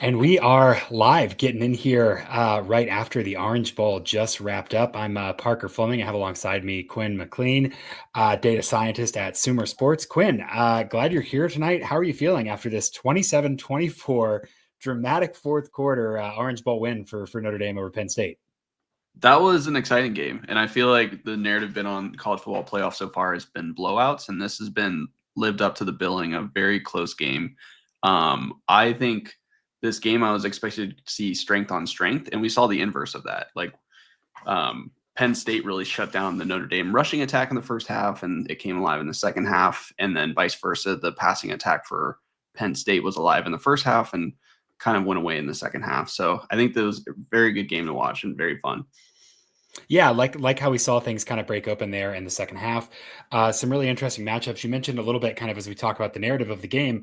And we are live getting in here right after the Orange Bowl just wrapped up. I'm Parker Fleming. I have alongside me Quinn McLean, data scientist at SumerSports. Quinn, glad you're here tonight. How are you feeling after this 27-24 dramatic fourth quarter Orange Bowl win for Notre Dame over Penn State? That was an exciting game, and I feel like the narrative been on college football playoff so far has been blowouts, and this has been lived up to the billing, a very close game. I think this game I was expected to see strength on strength, and we saw the inverse of that. Penn State really shut down the Notre Dame rushing attack in the first half, and it came alive in the second half, and then vice versa. The passing attack for Penn State was alive in the first half and kind of went away in the second half. So I think that was a very good game to watch and very fun. Yeah, like how we saw things kind of break open there in the second half. Some really interesting matchups. You mentioned a little bit, kind of as we talk about the narrative of the game,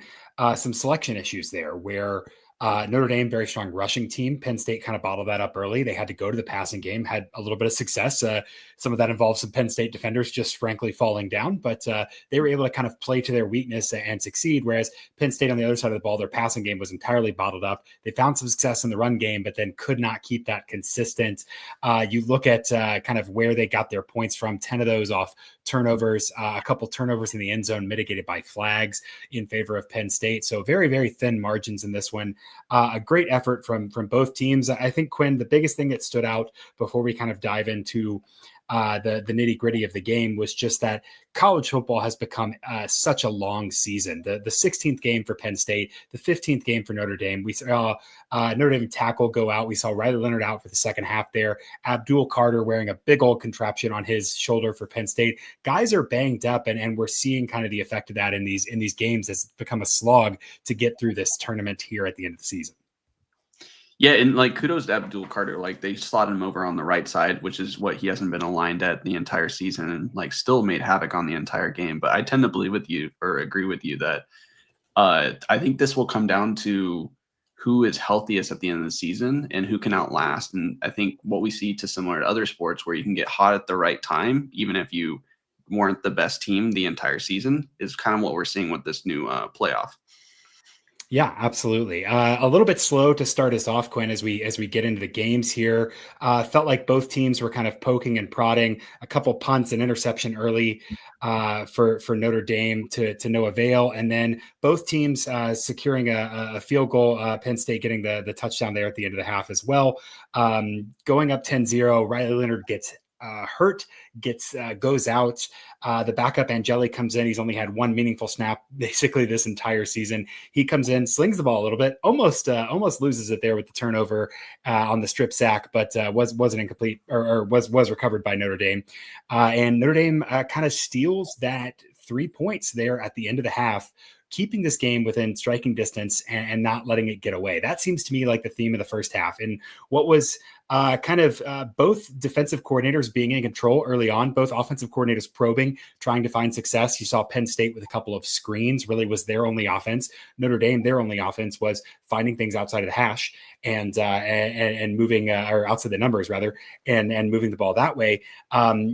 some selection issues there where Notre Dame, very strong rushing team. Penn State kind of bottled that up early. They had to go to the passing game, had a little bit of success. Some of that involved some Penn State defenders just frankly falling down, but they were able to kind of play to their weakness and succeed. Whereas Penn State on the other side of the ball, their passing game was entirely bottled up. They found some success in the run game, but then could not keep that consistent. You look at kind of where they got their points from, 10 of those off turnovers, a couple turnovers in the end zone mitigated by flags in favor of Penn State. So very, very thin margins in this one. A great effort from both teams. I think, Quinn, the biggest thing that stood out before we kind of dive into the nitty gritty of the game was just that college football has become such a long season. The 16th game for Penn State, the 15th game for Notre Dame. We saw Notre Dame tackle go out. We saw Riley Leonard out for the second half there. Abdul Carter wearing a big old contraption on his shoulder for Penn State. Guys are banged up, and we're seeing kind of the effect of that in these games. It's become a slog to get through this tournament here at the end of the season. Yeah, and like kudos to Abdul Carter. Like they slotted him over on the right side, which is what he hasn't been aligned at the entire season, and like still made havoc on the entire game. But I tend to believe with you or agree with you that I think this will come down to who is healthiest at the end of the season and who can outlast. And I think what we see to similar to other sports where you can get hot at the right time, even if you weren't the best team the entire season, is kind of what we're seeing with this new playoff. Yeah, absolutely. A little bit slow to start us off, Quinn, as we get into the games here. Felt like both teams were kind of poking and prodding. A couple punts and interception early for Notre Dame to no avail, and then both teams securing a field goal. Penn State getting the touchdown there at the end of the half as well. Going up 10-0, Riley Leonard gets hurt, goes out. The backup Angeli comes in. He's only had one meaningful snap basically this entire season. He comes in, slings the ball a little bit, almost loses it there with the turnover on the strip sack, but wasn't incomplete or was recovered by Notre Dame. And Notre Dame kind of steals that 3 points there at the end of the half, keeping this game within striking distance and not letting it get away. That seems to me like the theme of the first half. And what was both defensive coordinators being in control early on, both offensive coordinators probing, trying to find success. You saw Penn State with a couple of screens, really was their only offense. Notre Dame, their only offense was finding things outside of the hash and moving or outside the numbers rather, and moving the ball that way.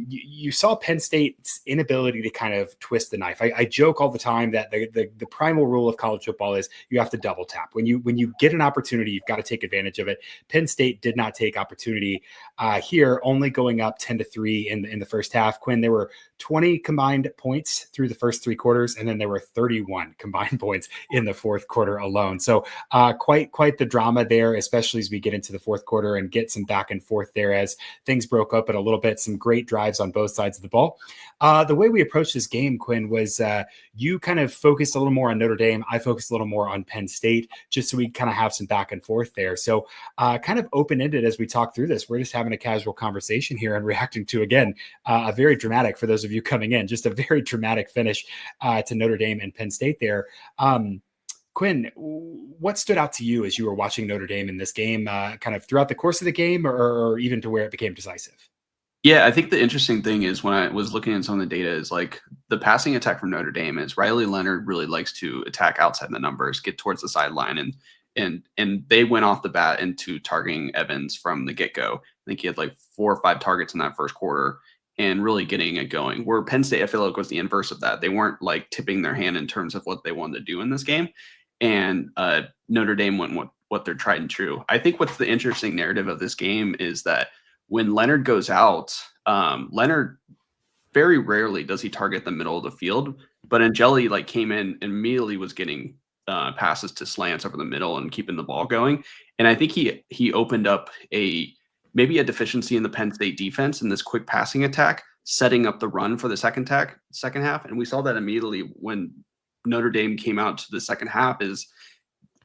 You saw Penn State's inability to kind of twist the knife. I joke all the time that the primal rule of college football is you have to double tap. When you get an opportunity, you've got to take advantage of it. Penn State did not take opportunity here, only going up 10-3 in the first half. Quinn, there were 20 combined points through the first three quarters, and then there were 31 combined points in the fourth quarter alone. So quite the drama there, especially as we get into the fourth quarter and get some back and forth there as things broke up a little bit. Some great drives on both sides of the ball. The way we approached this game, Quinn, was you kind of focused a little more on Notre Dame. I focused a little more on Penn State, just so we kind of have some back and forth there. So kind of open-ended as we talk through this. We're just having a casual conversation here and reacting to, again, a very dramatic, for those of you coming in, just a very dramatic finish to Notre Dame and Penn State there. Quinn, what stood out to you as you were watching Notre Dame in this game, kind of throughout the course of the game or even to where it became decisive? Yeah, I think the interesting thing is when I was looking at some of the data is like the passing attack from Notre Dame is Riley Leonard really likes to attack outside the numbers, get towards the sideline, and they went off the bat into targeting Evans from the get-go. I think he had like 4 or 5 targets in that first quarter and really getting it going. Where Penn State, I feel like, was the inverse of that. They weren't like tipping their hand in terms of what they wanted to do in this game. And Notre Dame went what they're tried and true. I think what's the interesting narrative of this game is that when Leonard goes out, Leonard very rarely does he target the middle of the field, but Angeli like came in and immediately was getting passes to slants over the middle and keeping the ball going. And I think he opened up maybe a deficiency in the Penn State defense in this quick passing attack, setting up the run for the second half. And we saw that immediately when Notre Dame came out to the second half is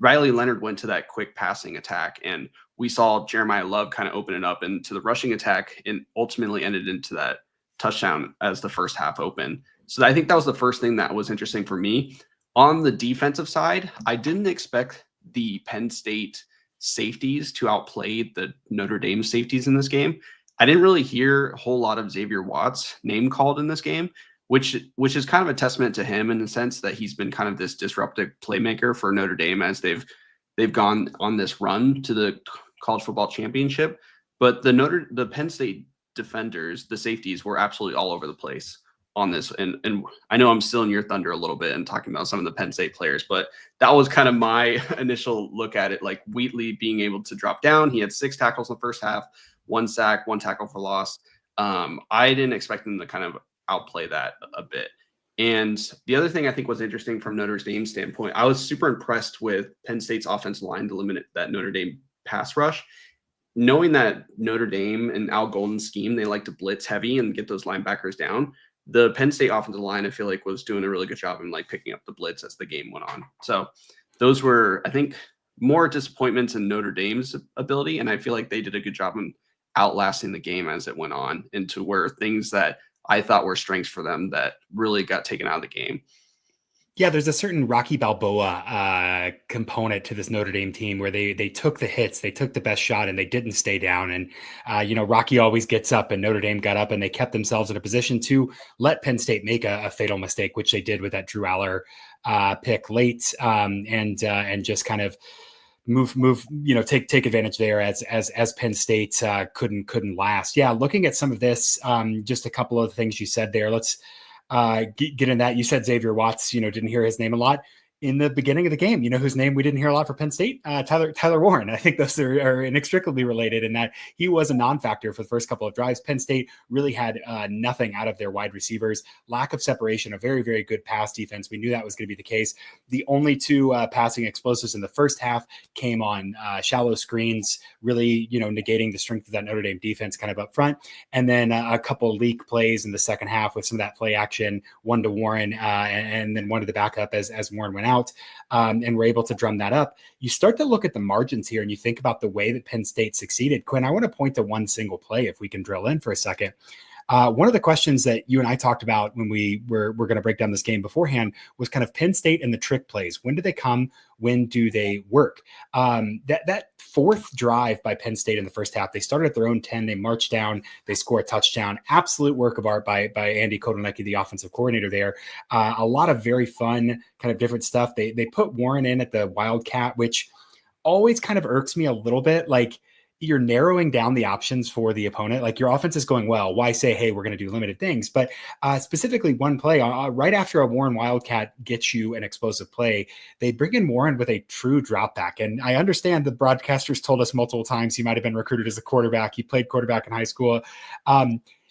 Riley Leonard went to that quick passing attack, and we saw Jeremiah Love kind of open it up into the rushing attack and ultimately ended into that touchdown as the first half open. So I think that was the first thing that was interesting for me. On the defensive side, I didn't expect the Penn State safeties to outplay the Notre Dame safeties in this game. I didn't really hear a whole lot of Xavier Watts name called in this game, which is kind of a testament to him in the sense that he's been kind of this disruptive playmaker for Notre Dame as they've gone on this run to the college football championship. But the Penn State defenders, the safeties, were absolutely all over the place on this. And I know I'm still in your thunder a little bit and talking about some of the Penn State players, but that was kind of my initial look at it. Like Wheatley being able to drop down. He had 6 tackles in the first half, 1 sack, 1 tackle for loss. I didn't expect them to kind of outplay that a bit. And the other thing I think was interesting from Notre Dame's standpoint, I was super impressed with Penn State's offensive line to limit that Notre Dame pass rush. Knowing that Notre Dame and Al Golden's scheme, they like to blitz heavy and get those linebackers down. The Penn State offensive line, I feel like, was doing a really good job in like picking up the blitz as the game went on. So those were, I think, more disappointments in Notre Dame's ability. And I feel like they did a good job in outlasting the game as it went on into where things that I thought were strengths for them that really got taken out of the game. Yeah, there's a certain Rocky Balboa component to this Notre Dame team where they took the hits, they took the best shot, and they didn't stay down. And Rocky always gets up, and Notre Dame got up, and they kept themselves in a position to let Penn State make a fatal mistake, which they did with that Drew Aller pick late, and just kind of move, take advantage there as Penn State couldn't last. Yeah, looking at some of this, just a couple of things you said there. Let's get in that. You said Xavier Watts, didn't hear his name a lot in the beginning of the game. Whose name we didn't hear a lot for Penn State? Tyler Warren. I think those are inextricably related in that he was a non-factor for the first couple of drives. Penn State really had nothing out of their wide receivers, lack of separation, a very, very good pass defense. We knew that was going to be the case. The only 2 passing explosives in the first half came on shallow screens, really, negating the strength of that Notre Dame defense kind of up front. And then a couple leak plays in the second half with some of that play action, one to Warren and then one to the backup as Warren went out, and we're able to drum that up. You start to look at the margins here and you think about the way that Penn State succeeded. Quinn, I want to point to one single play if we can drill in for a second. One of the questions that you and I talked about when we were going to break down this game beforehand was kind of Penn State and the trick plays. When do they come? When do they work? That 4th drive by Penn State in the first half, they started at their own 10. They marched down. They score a touchdown. Absolute work of art by Andy Kotelnicki, the offensive coordinator there. A lot of very fun, kind of different stuff. They put Warren in at the Wildcat, which always kind of irks me a little bit. Like, you're narrowing down the options for the opponent. Like, your offense is going well. Why say, hey, we're going to do limited things? But specifically one play right after a Warren Wildcat gets you an explosive play, they bring in Warren with a true drop back. And I understand the broadcasters told us multiple times he might've been recruited as a quarterback. He played quarterback in high school.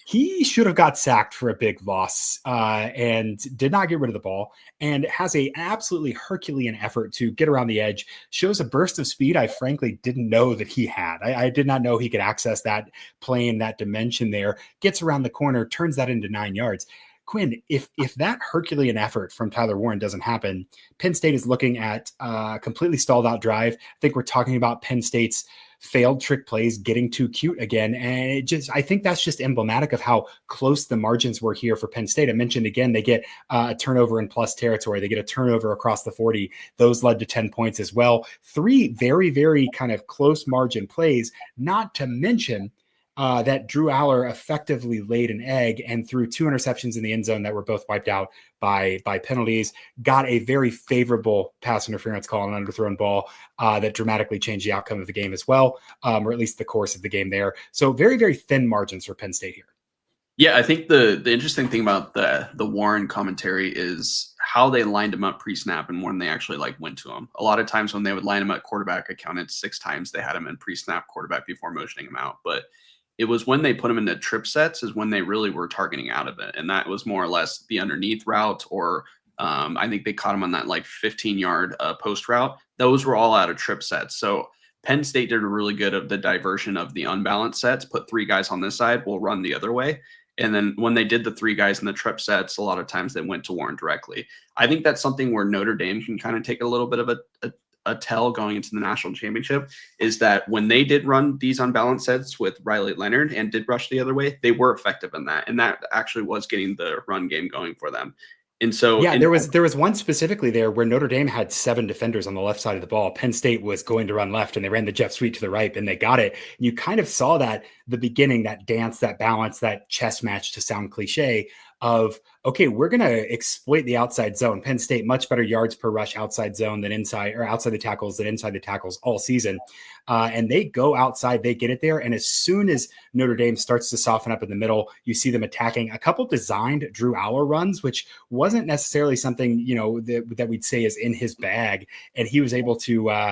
He should have got sacked for a big loss and did not get rid of the ball, and has an absolutely Herculean effort to get around the edge, shows a burst of speed I frankly didn't know that he had. I did not know he could access that plane, that dimension there, gets around the corner, turns that into 9 yards. Quinn, if that Herculean effort from Tyler Warren doesn't happen, Penn State is looking at a completely stalled out drive. I think we're talking about Penn State's failed trick plays getting too cute again. And I think that's just emblematic of how close the margins were here for Penn State. I mentioned again, they get a turnover in plus territory. They get a turnover across the 40. Those led to 10 points as well. 3 very, very kind of close margin plays, not to mention that Drew Aller effectively laid an egg and threw 2 interceptions in the end zone that were both wiped out by penalties, got a very favorable pass interference call on an underthrown ball that dramatically changed the outcome of the game as well, or at least the course of the game there. So very, very thin margins for Penn State here. Yeah, I think the interesting thing about the Warren commentary is how they lined him up pre-snap and when they actually like went to him. A lot of times when they would line him at quarterback, I counted 6 times they had him in pre-snap quarterback before motioning him out. But it was when they put him into trip sets is when they really were targeting out of it, and that was more or less the underneath route or I think they caught him on that like 15-yard post route. Those were all out of trip sets. So Penn State did a really good of the diversion of the unbalanced sets. Put 3 guys on this side, we'll run the other way. And then when they did the 3 guys in the trip sets, a lot of times they went to Warren directly. I think that's something where Notre Dame can kind of take a little bit of a tell going into the national championship is that when they did run these unbalanced sets with Riley Leonard and did rush the other way, they were effective in that. And that actually was getting the run game going for them. And so Yeah, there was one specifically there where Notre Dame had 7 defenders on the left side of the ball. Penn State was going to run left, and they ran the jet sweep to the right, and they got it. And you kind of saw that the beginning, that dance, that balance, that chess match, to sound cliche, of okay, we're going to exploit the outside zone. Penn State much better yards per rush outside zone than inside, or outside the tackles than inside the tackles all season. And they go outside, they get it there, and as soon as Notre Dame starts to soften up in the middle, you see them attacking a couple designed Drew Aller runs, which wasn't necessarily something that we'd say is in his bag, and he was able to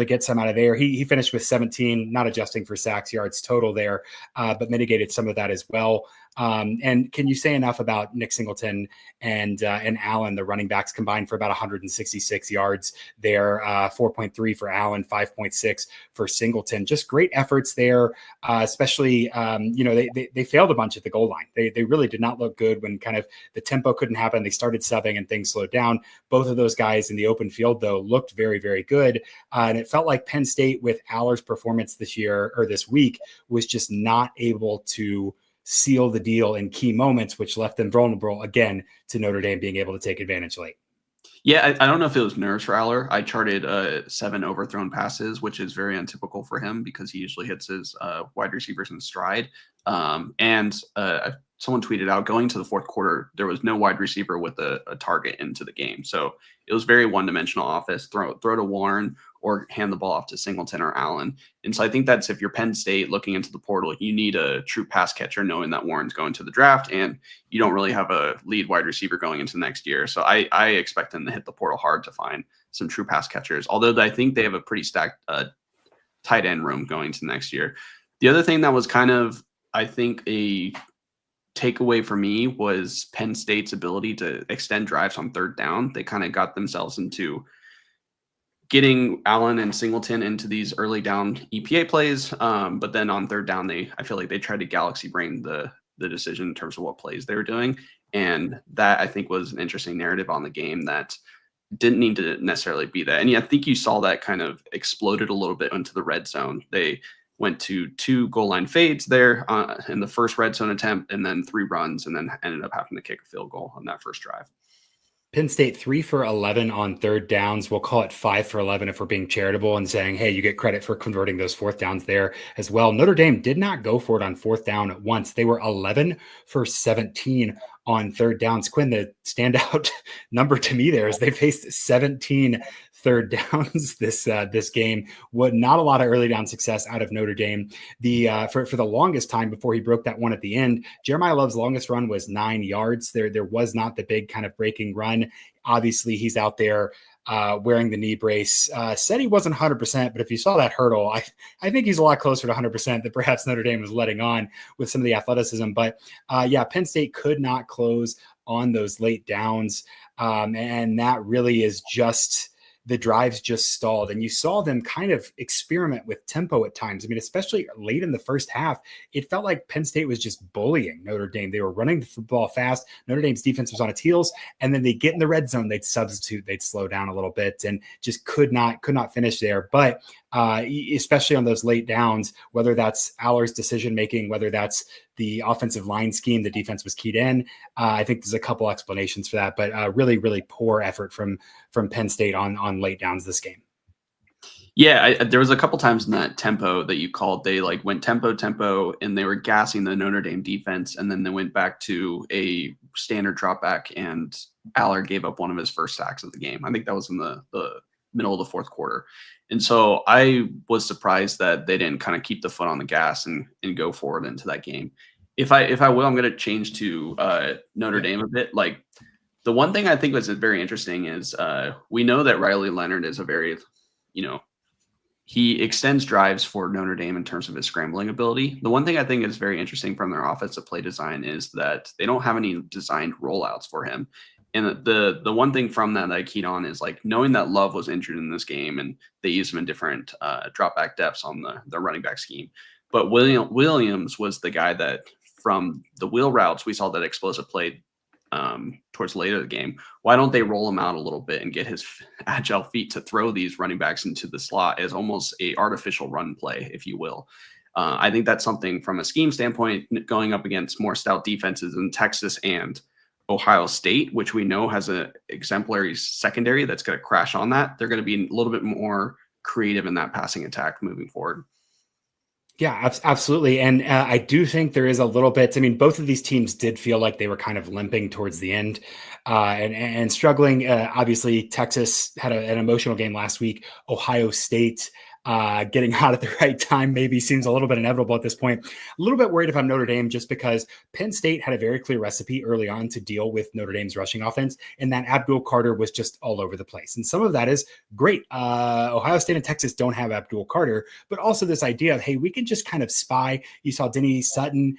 get some out of there. He finished with 17, not adjusting for sacks, yards total there, but mitigated some of that as well. And can you say enough about Nick Singleton and Allen, the running backs combined for about 166 yards there, 4.3 for Allen, 5.6 for Singleton. Just great efforts there, especially, they failed a bunch at the goal line. They really did not look good when kind of the tempo couldn't happen. They started subbing and things slowed down. Both of those guys in the open field, though, looked very, very good. And it felt like Penn State, with Aller's performance this week, was just not able to seal the deal in key moments, which left them vulnerable again to Notre Dame being able to take advantage late. Yeah, I don't know if it was nerves for Aller. I charted 7 overthrown passes, which is very untypical for him because he usually hits his wide receivers in stride. And someone tweeted out going to the fourth quarter, there was no wide receiver with a target into the game. So it was very one-dimensional offense, throw to Warren or hand the ball off to Singleton or Allen. And so I think that's, if you're Penn State looking into the portal, you need a true pass catcher knowing that Warren's going to the draft and you don't really have a lead wide receiver going into next year. So I expect them to hit the portal hard to find some true pass catchers, although I think they have a pretty stacked tight end room going to next year. The other thing that was kind of, I think, a takeaway for me was Penn State's ability to extend drives on third down. They kind of got themselves into getting Allen and Singleton into these early down EPA plays. But then on third down, I feel like they tried to galaxy brain the decision in terms of what plays they were doing. And that, I think, was an interesting narrative on the game that didn't need to necessarily be that. And yeah, I think you saw that kind of exploded a little bit into the red zone. They went to 2 goal line fades there in the first red zone attempt, and then 3 runs, and then ended up having to kick a field goal on that first drive. Penn State 3 for 11 on third downs. We'll call it 5 for 11 if we're being charitable and saying, hey, you get credit for converting those fourth downs there as well. Notre Dame did not go for it on fourth down once. They were 11 for 17 on third downs. Quinn, the standout number to me there is they faced 17 third downs this game. Not a lot of early down success out of Notre Dame. For the longest time before he broke that one at the end, Jeremiah Love's longest run was 9 yards. There was not the big kind of breaking run. Obviously, he's out there wearing the knee brace. Said he wasn't 100%, but if you saw that hurdle, I think he's a lot closer to 100% than perhaps Notre Dame was letting on with some of the athleticism. But Penn State could not close on those late downs. And that really is just, the drives just stalled. And you saw them kind of experiment with tempo at times. I mean, especially late in the first half, it felt like Penn State was just bullying Notre Dame. They were running the football fast. Notre Dame's defense was on its heels. And then they get in the red zone, they'd substitute, they'd slow down a little bit and just could not finish there. But especially on those late downs, whether that's Aller's decision-making, whether that's the offensive line scheme, the defense was keyed in. I think there's a couple explanations for that, but really, really poor effort from Penn State on late downs this game. Yeah, there was a couple times in that tempo that you called. They like went tempo, and they were gassing the Notre Dame defense, and then they went back to a standard drop back, and Aller gave up one of his first sacks of the game. I think that was in the middle of the fourth quarter. And so I was surprised that they didn't kind of keep the foot on the gas and go forward into that game. If I will, I'm going to change to Notre Yeah. Dame a bit. Like the one thing I think was very interesting is we know that Riley Leonard is a very, you know, he extends drives for Notre Dame in terms of his scrambling ability. The one thing I think is very interesting from their offensive play design is that they don't have any designed rollouts for him. And the one thing from that I keyed on is like knowing that Love was injured in this game and they used him in different drop back depths on the running back scheme. But Williams was the guy that from the wheel routes we saw that explosive play towards later the game. Why don't they roll him out a little bit and get his agile feet to throw these running backs into the slot as almost a artificial run play, if you will? I think that's something from a scheme standpoint, going up against more stout defenses in Texas and Ohio State, which we know has an exemplary secondary that's going to crash on that. They're going to be a little bit more creative in that passing attack moving forward. Yeah, absolutely. And I do think there is a little bit. I mean, both of these teams did feel like they were kind of limping towards the end and struggling. Obviously, Texas had an emotional game last week. Ohio State getting out at the right time maybe seems a little bit inevitable at this point. A little bit worried if I'm Notre Dame just because Penn State had a very clear recipe early on to deal with Notre Dame's rushing offense, and that Abdul Carter was just all over the place. And some of that is great. Ohio State and Texas don't have Abdul Carter, but also this idea of, hey, we can just kind of spy. You saw Denny Sutton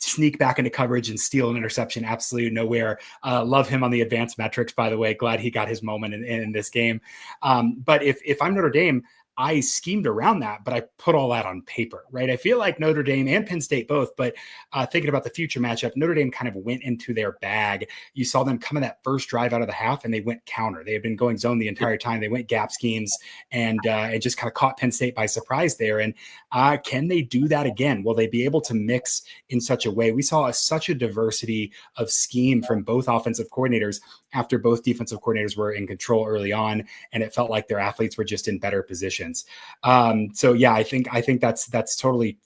sneak back into coverage and steal an interception absolutely nowhere. Love him on the advanced metrics, by the way. Glad he got his moment in this game. But if I'm Notre Dame, I schemed around that, but I put all that on paper, right? I feel like Notre Dame and Penn State both, but thinking about the future matchup, Notre Dame kind of went into their bag. You saw them come in that first drive out of the half and they went counter. They had been going zone the entire time. They went gap schemes and it just kind of caught Penn State by surprise there. And can they do that again? Will they be able to mix in such a way? We saw such a diversity of scheme from both offensive coordinators after both defensive coordinators were in control early on, and it felt like their athletes were just in better positions. So yeah, I think that's totally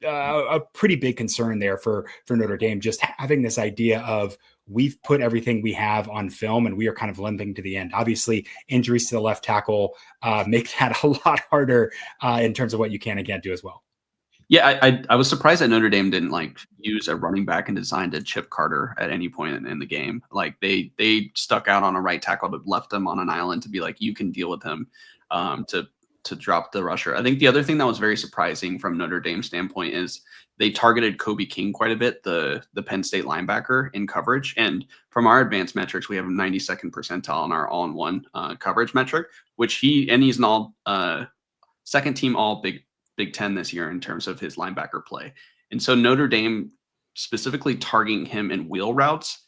a pretty big concern there for Notre Dame, just having this idea of we've put everything we have on film and we are kind of limping to the end. Obviously, injuries to the left tackle make that a lot harder in terms of what you can and can't do as well. Yeah, I was surprised that Notre Dame didn't like use a running back and design to chip Carter at any point in the game. Like they stuck out on a right tackle, but left him on an island to be like, you can deal with him to drop the rusher. I think the other thing that was very surprising from Notre Dame's standpoint is they targeted Kobe King quite a bit, the Penn State linebacker in coverage. And from our advanced metrics, we have a 92nd percentile on our all-in-one coverage metric, which he's an all second team all Big Ten this year in terms of his linebacker play. And so Notre Dame specifically targeting him in wheel routes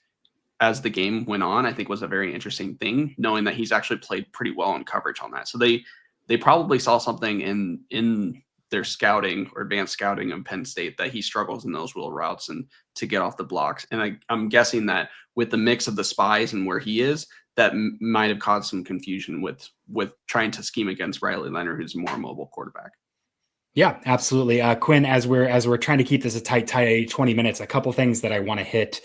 as the game went on, I think was a very interesting thing, knowing that he's actually played pretty well in coverage on that. So they probably saw something in their scouting or advanced scouting of Penn State that he struggles in those wheel routes and to get off the blocks. And I'm guessing that with the mix of the spies and where he is, that might have caused some confusion with trying to scheme against Riley Leonard, who's a more mobile quarterback. Yeah, absolutely. Quinn, as we're trying to keep this a tight 20 minutes, a couple things that I want to hit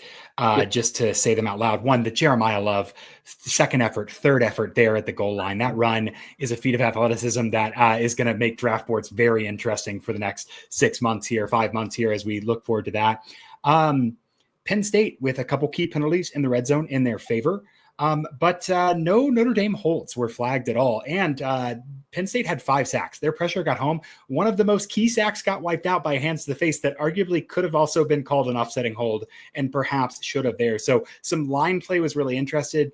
just to say them out loud. One, the Jeremiah Love second effort, third effort there at the goal line. That run is a feat of athleticism that is going to make draft boards very interesting for the next 6 months here, 5 months here, as we look forward to that. Penn State with a couple key penalties in the red zone in their favor. But no Notre Dame holds were flagged at all. And Penn State had 5 sacks. Their pressure got home. One of the most key sacks got wiped out by hands to the face that arguably could have also been called an offsetting hold and perhaps should have there. So some line play was really interesting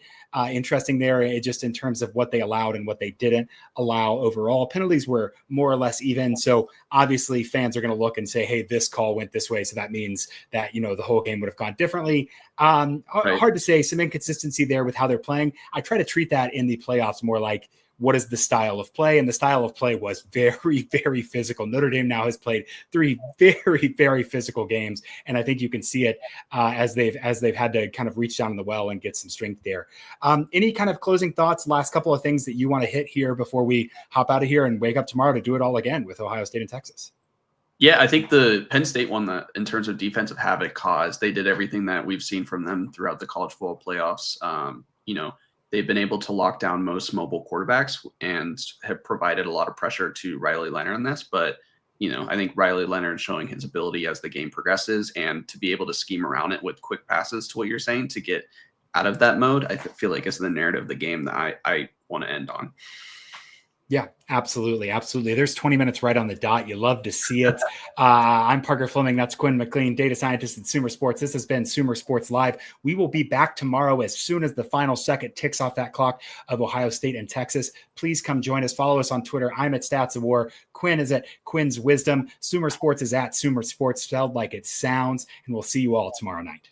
there, just in terms of what they allowed and what they didn't allow overall. Penalties were more or less even. So obviously fans are going to look and say, hey, this call went this way. So that means that, the whole game would have gone differently. Right. Hard to say. Some inconsistency there with how they're playing. I try to treat that in the playoffs more like, what is the style of play? And the style of play was very, very physical. Notre Dame now has played 3 very, very physical games. And I think you can see it as they've had to kind of reach down in the well and get some strength there. Any kind of closing thoughts, last couple of things that you want to hit here before we hop out of here and wake up tomorrow to do it all again with Ohio State and Texas? Yeah, I think the Penn State one that in terms of defensive havoc caused, they did everything that we've seen from them throughout the college football playoffs. They've been able to lock down most mobile quarterbacks and have provided a lot of pressure to Riley Leonard on this. But I think Riley Leonard showing his ability as the game progresses and to be able to scheme around it with quick passes to what you're saying to get out of that mode, I feel like is the narrative of the game that I want to end on. Yeah, absolutely. Absolutely. There's 20 minutes right on the dot. You love to see it. I'm Parker Fleming. That's Quinn McLean, data scientist at SumerSports. This has been SumerSports Live. We will be back tomorrow as soon as the final second ticks off that clock of Ohio State and Texas. Please come join us. Follow us on Twitter. I'm at Stats of War. Quinn is at Quinn's Wisdom. SumerSports is at SumerSports, spelled like it sounds. And we'll see you all tomorrow night.